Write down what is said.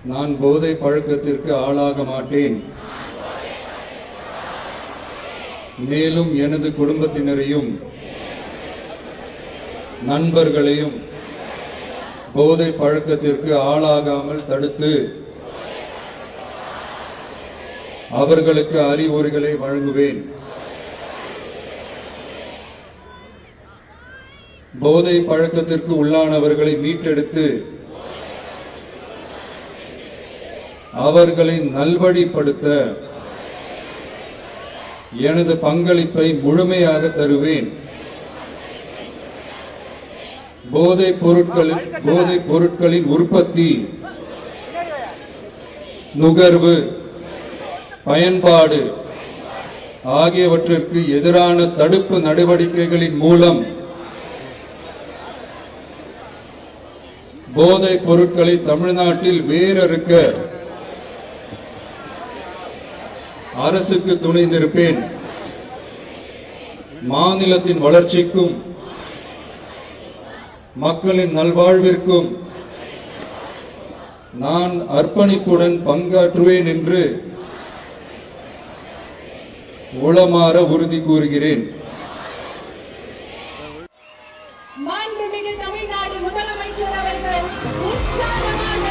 நான் போதை பழக்கத்திற்கு ஆளாக மாட்டேன். மேலும் எனது குடும்பத்தினரையும் நண்பர்களையும் போதை பழக்கத்திற்கு ஆளாகாமல் தடுத்து அவர்களுக்கு அறிவுரைகளை வழங்குவேன். போதை பழக்கத்திற்கு உள்ளானவர்களை மீட்டெடுத்து அவர்களை நல்வழிப்படுத்த எனது பங்களிப்பை முழுமையாக தருவேன். போதைப் பொருட்களின் உற்பத்தி, நுகர்வு, பயன்பாடு ஆகியவற்றிற்கு எதிரான தடுப்பு நடவடிக்கைகளின் மூலம் போதைப் பொருட்களை தமிழ்நாட்டில் வேரறுக்க அரசுக்கு துணை நிற்பேன். மாநிலத்தின் வளர்ச்சிக்கும் மக்களின் நல்வாழ்விற்கும் நான் அர்ப்பணிப்புடன் பங்காற்றுவேன் என்று உளமாற உறுதி கூறுகிறேன். மாண்புமிகு தமிழ்நாடு முதலமைச்சர் அவர்கள் உற்சாகமாக